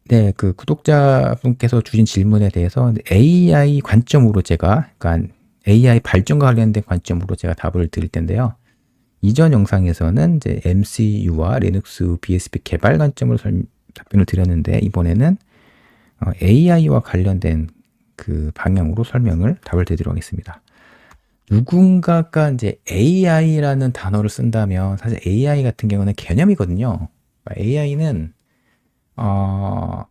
네, 그 구독자분께서 주신 질문에 대해서 AI 관점으로 제가, 그러니까 AI 발전과 관련된 관점으로 제가 답을 드릴 텐데요. 이전 영상에서는 이제 MCU와 리눅스 BSP 개발 관점으로 답변을 드렸는데, 이번에는 AI와 관련된 그 방향으로 답을 드리도록 하겠습니다. 누군가가 이제 AI라는 단어를 쓴다면, 사실 AI 같은 경우는 개념이거든요. AI는 뭐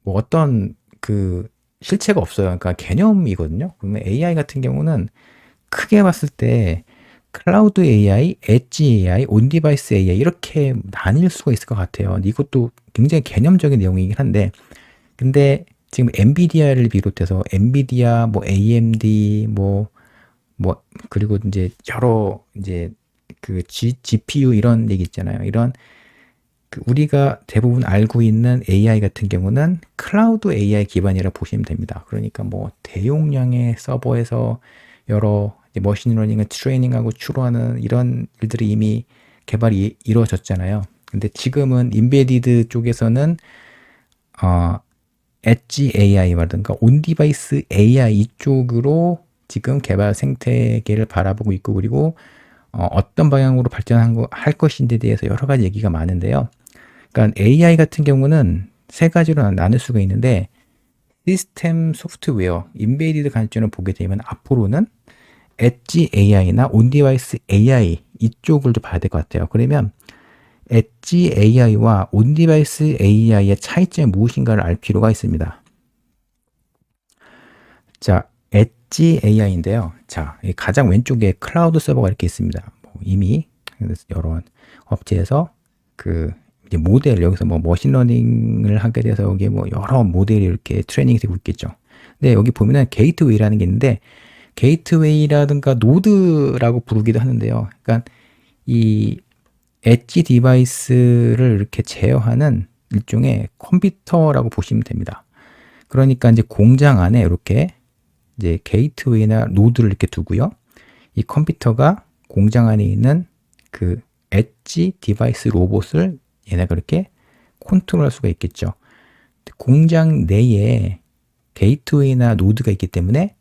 어떤 그 실체가 없어요. 그러니까 개념이거든요. 그러면 AI 같은 경우는 크게 봤을 때 클라우드 AI, 엣지 AI, 온디바이스 AI 이렇게 나뉠 수가 있을 것 같아요. 이것도 굉장히 개념적인 내용이긴 한데, 근데 지금 엔비디아를 비롯해서 엔비디아, 뭐 AMD, 그리고 이제 여러 이제 그 GPU 이런 얘기 있잖아요. 이런 우리가 대부분 알고 있는 AI 같은 경우는 클라우드 AI 기반이라 보시면 됩니다. 그러니까 뭐 대용량의 서버에서 여러 머신러닝을 트레이닝하고 추론하는 이런 일들이 이미 개발이 이루어졌잖아요. 근데 지금은 인베디드 쪽에서는 엣지 AI라든가 온디바이스 AI 이쪽으로 지금 개발 생태계를 바라보고 있고, 그리고 어떤 방향으로 발전할 것인지에 대해서 여러 가지 얘기가 많은데요. 그러니까 AI 같은 경우는 세 가지로 나눌 수가 있는데, 시스템 소프트웨어, 인베디드 관점을 보게 되면 앞으로는 엣지 AI나 온디바이스 AI 이쪽을 좀 봐야 될 것 같아요. 그러면 엣지 AI와 온디바이스 AI의 차이점이 무엇인가를 알 필요가 있습니다. 자, 엣지 AI인데요. 자, 가장 왼쪽에 클라우드 서버가 이렇게 있습니다. 이미 여러 업체에서 그 이제 모델, 여기서 뭐 머신러닝을 하게 돼서 여기에 뭐 여러 모델이 이렇게 트레이닝이 되고 있겠죠. 근데 여기 보면은 게이트웨이라는 게 있는데, 게이트웨이라든가 노드라고 부르기도 하는데요. 그러니까 이 엣지 디바이스를 이렇게 제어하는 일종의 컴퓨터라고 보시면 됩니다. 그러니까 이제 공장 안에 이렇게 이제 게이트웨이나 노드를 이렇게 두고요. 이 컴퓨터가 공장 안에 있는 그 엣지 디바이스 로봇을 얘네가 이렇게 컨트롤할 수가 있겠죠. 공장 내에 게이트웨이나 노드가 있기 때문에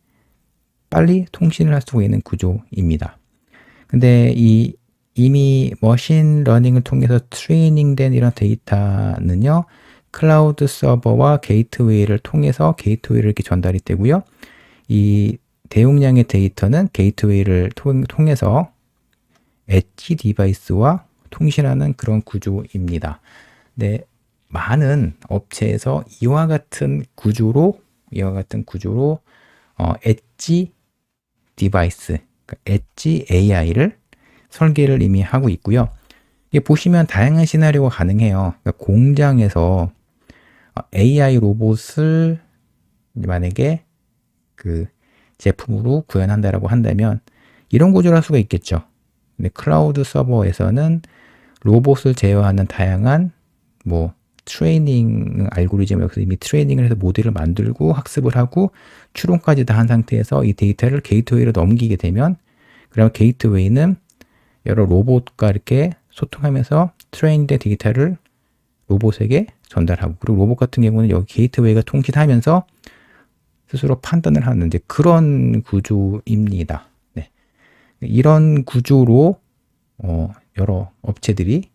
빨리 통신을 할 수가 있는 구조입니다. 근데 이미 머신러닝을 통해서 트레이닝된 이런 데이터는요, 클라우드 서버와 게이트웨이를 통해서 게이트웨이를 이렇게 전달이 되고요. 이 대용량의 데이터는 게이트웨이를 통해서 엣지 디바이스와 통신하는 그런 구조입니다. 네, 많은 업체에서 이와 같은 구조로 엣지 디바이스, 그러니까 엣지 AI를 설계를 이미 하고 있고요. 이게 보시면 다양한 시나리오가 가능해요. 그러니까 공장에서 AI 로봇을 만약에 그 제품으로 구현한다라고 한다면 이런 구조를 할 수가 있겠죠. 근데 클라우드 서버에서는 로봇을 제어하는 다양한 뭐 트레이닝 알고리즘을 여기서 이미 트레이닝을 해서 모델을 만들고 학습을 하고 추론까지 다 한 상태에서 이 데이터를 게이트웨이로 넘기게 되면, 그러면 게이트웨이는 여러 로봇과 이렇게 소통하면서 트레인된 데이터를 로봇에게 전달하고, 그리고 로봇 같은 경우는 여기 게이트웨이가 통신하면서 스스로 판단을 하는 이제 그런 구조입니다. 네. 이런 구조로 여러 업체들이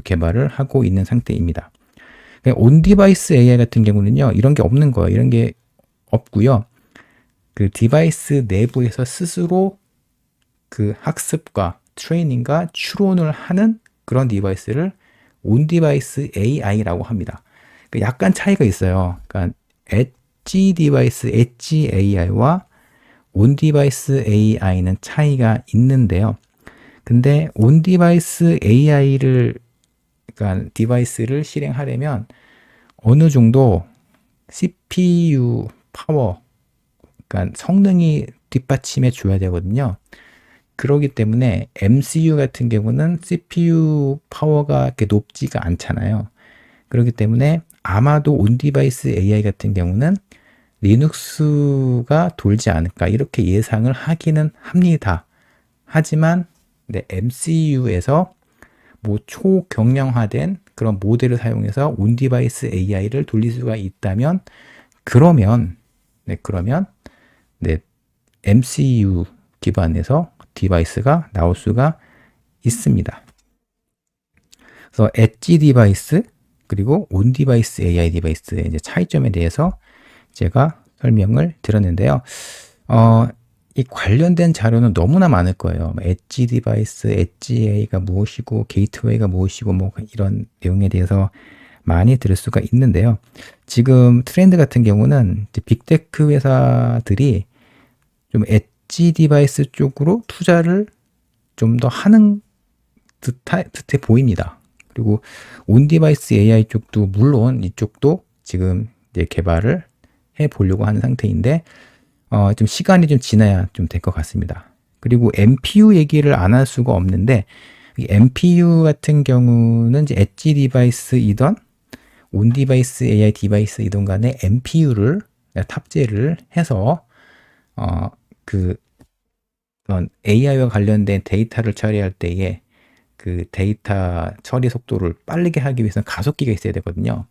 개발을 하고 있는 상태입니다. 온디바이스 AI 같은 경우는요, 이런 게 없는 거예요. 이런 게 없고요. 그 디바이스 내부에서 스스로 그 학습과 트레이닝과 추론을 하는 그런 디바이스를 온디바이스 AI라고 합니다. 약간 차이가 있어요. 그러니까 엣지 디바이스, 엣지 AI와 온디바이스 AI는 차이가 있는데요. 근데 온디바이스 AI를, 그러니까 디바이스를 실행하려면 어느 정도 CPU 파워, 그러니까 성능이 뒷받침해 줘야 되거든요. 그렇기 때문에 MCU 같은 경우는 CPU 파워가 그렇게 높지가 않잖아요. 그렇기 때문에 아마도 온디바이스 AI 같은 경우는 리눅스가 돌지 않을까 이렇게 예상을 하기는 합니다. 하지만 MCU에서 뭐 초경량화된 그런 모델을 사용해서 온 디바이스 AI를 돌릴 수가 있다면 그러면 네, MCU 기반에서 디바이스가 나올 수가 있습니다. 그래서 엣지 디바이스 그리고 온 디바이스 AI 디바이스의 이제 차이점에 대해서 제가 설명을 드렸는데요. 이 관련된 자료는 너무나 많을 거예요. 엣지 디바이스, 엣지 AI가 무엇이고, 게이트웨이가 무엇이고, 뭐 이런 내용에 대해서 많이 들을 수가 있는데요. 지금 트렌드 같은 경우는 이제 빅테크 회사들이 좀 엣지 디바이스 쪽으로 투자를 좀 더 하는 듯해 보입니다. 그리고 온 디바이스 AI 쪽도 물론 이쪽도 지금 이제 개발을 해 보려고 하는 상태인데 좀 시간이 좀 지나야 좀 될 것 같습니다. 그리고 MPU 얘기를 안 할 수가 없는데 이 MPU 같은 경우는 이제 엣지 디바이스이던 온 디바이스 AI 디바이스이던 간에 MPU를 탑재를 해서 AI와 관련된 데이터를 처리할 때에 그 데이터 처리 속도를 빠르게 하기 위해서는 가속기가 있어야 되거든요.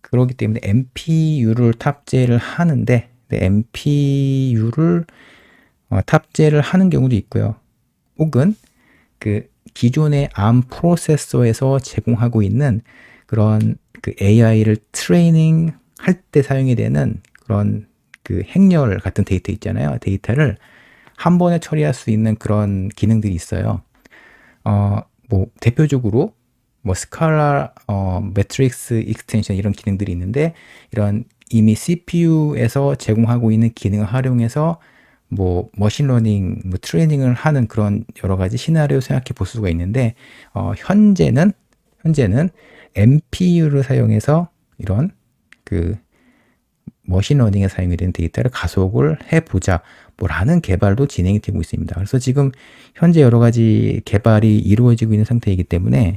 그렇기 때문에 MPU를 탑재를 하는데 MPU를 탑재를 하는 경우도 있고요. 혹은 그 기존의 ARM 프로세서에서 제공하고 있는 그런 그 AI를 트레이닝 할 때 사용이 되는 그런 그 행렬 같은 데이터 있잖아요. 데이터를 한 번에 처리할 수 있는 그런 기능들이 있어요. 뭐 대표적으로 뭐 스칼라 매트릭스 익스텐션 이런 기능들이 있는데 이런 이미 CPU에서 제공하고 있는 기능을 활용해서 뭐 머신러닝 뭐 트레이닝을 하는 그런 여러 가지 시나리오 생각해 볼 수가 있는데 현재는 MPU를 사용해서 이런 그 머신러닝에 사용이 되는 데이터를 가속을 해보자 뭐라는 개발도 진행이 되고 있습니다. 그래서 지금 현재 여러 가지 개발이 이루어지고 있는 상태이기 때문에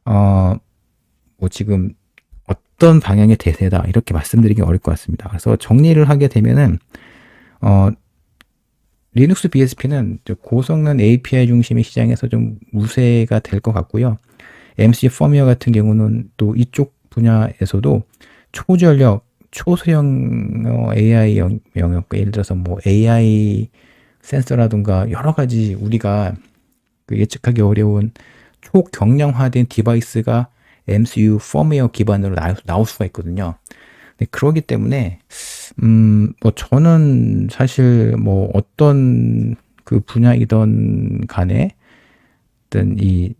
뭐 지금 어떤 방향의 대세다 이렇게 말씀드리기 어려울 것 같습니다. 그래서 정리를 하게 되면은 리눅스 BSP는 고성능 API 중심의 시장에서 좀 우세가 될 것 같고요. MC 퍼미어 같은 경우는 또 이쪽 분야에서도 초전력 초소형 AI 영역, 예를 들어서 뭐 AI 센서라든가 여러 가지 우리가 그 예측하기 어려운 초경량화된 디바이스가 MCU 펌웨어 기반으로 나올 수가 있거든요. 그러기 때문에 뭐 저는 사실 뭐 어떤 그 분야이든 간에 어떤 이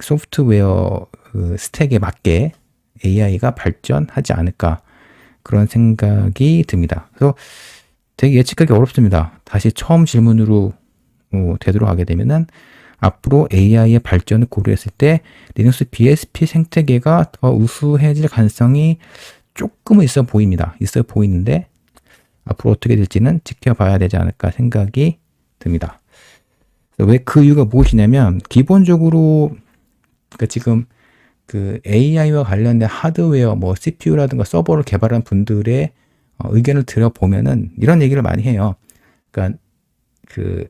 소프트웨어 그 스택에 맞게 AI가 발전하지 않을까 그런 생각이 듭니다. 그래서 되게 예측하기 어렵습니다. 다시 처음 질문으로 되도록 하게 되면은 앞으로 AI의 발전을 고려했을 때 리눅스 BSP 생태계가 더 우수해질 가능성이 조금은 있어 보입니다. 있어 보이는데 앞으로 어떻게 될지는 지켜봐야 되지 않을까 생각이 듭니다. 왜 그 이유가 무엇이냐면 기본적으로 그러니까 지금 그 AI와 관련된 하드웨어, 뭐 CPU라든가 서버를 개발한 분들의 의견을 들어보면은 이런 얘기를 많이 해요. 그러니까 그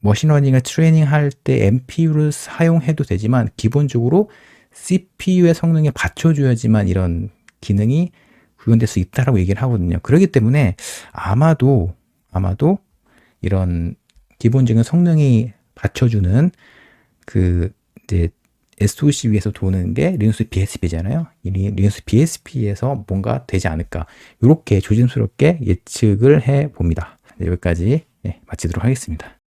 머신러닝을 트레이닝 할 때 MPU를 사용해도 되지만 기본적으로 CPU의 성능에 받쳐줘야지만 이런 기능이 구현될 수 있다라고 얘기를 하거든요. 그렇기 때문에 아마도 이런 기본적인 성능이 받쳐주는 그 이제 SoC 위에서 도는 게 리눅스 BSP잖아요. 이 리눅스 BSP에서 뭔가 되지 않을까 이렇게 조심스럽게 예측을 해 봅니다. 여기까지 마치도록 하겠습니다.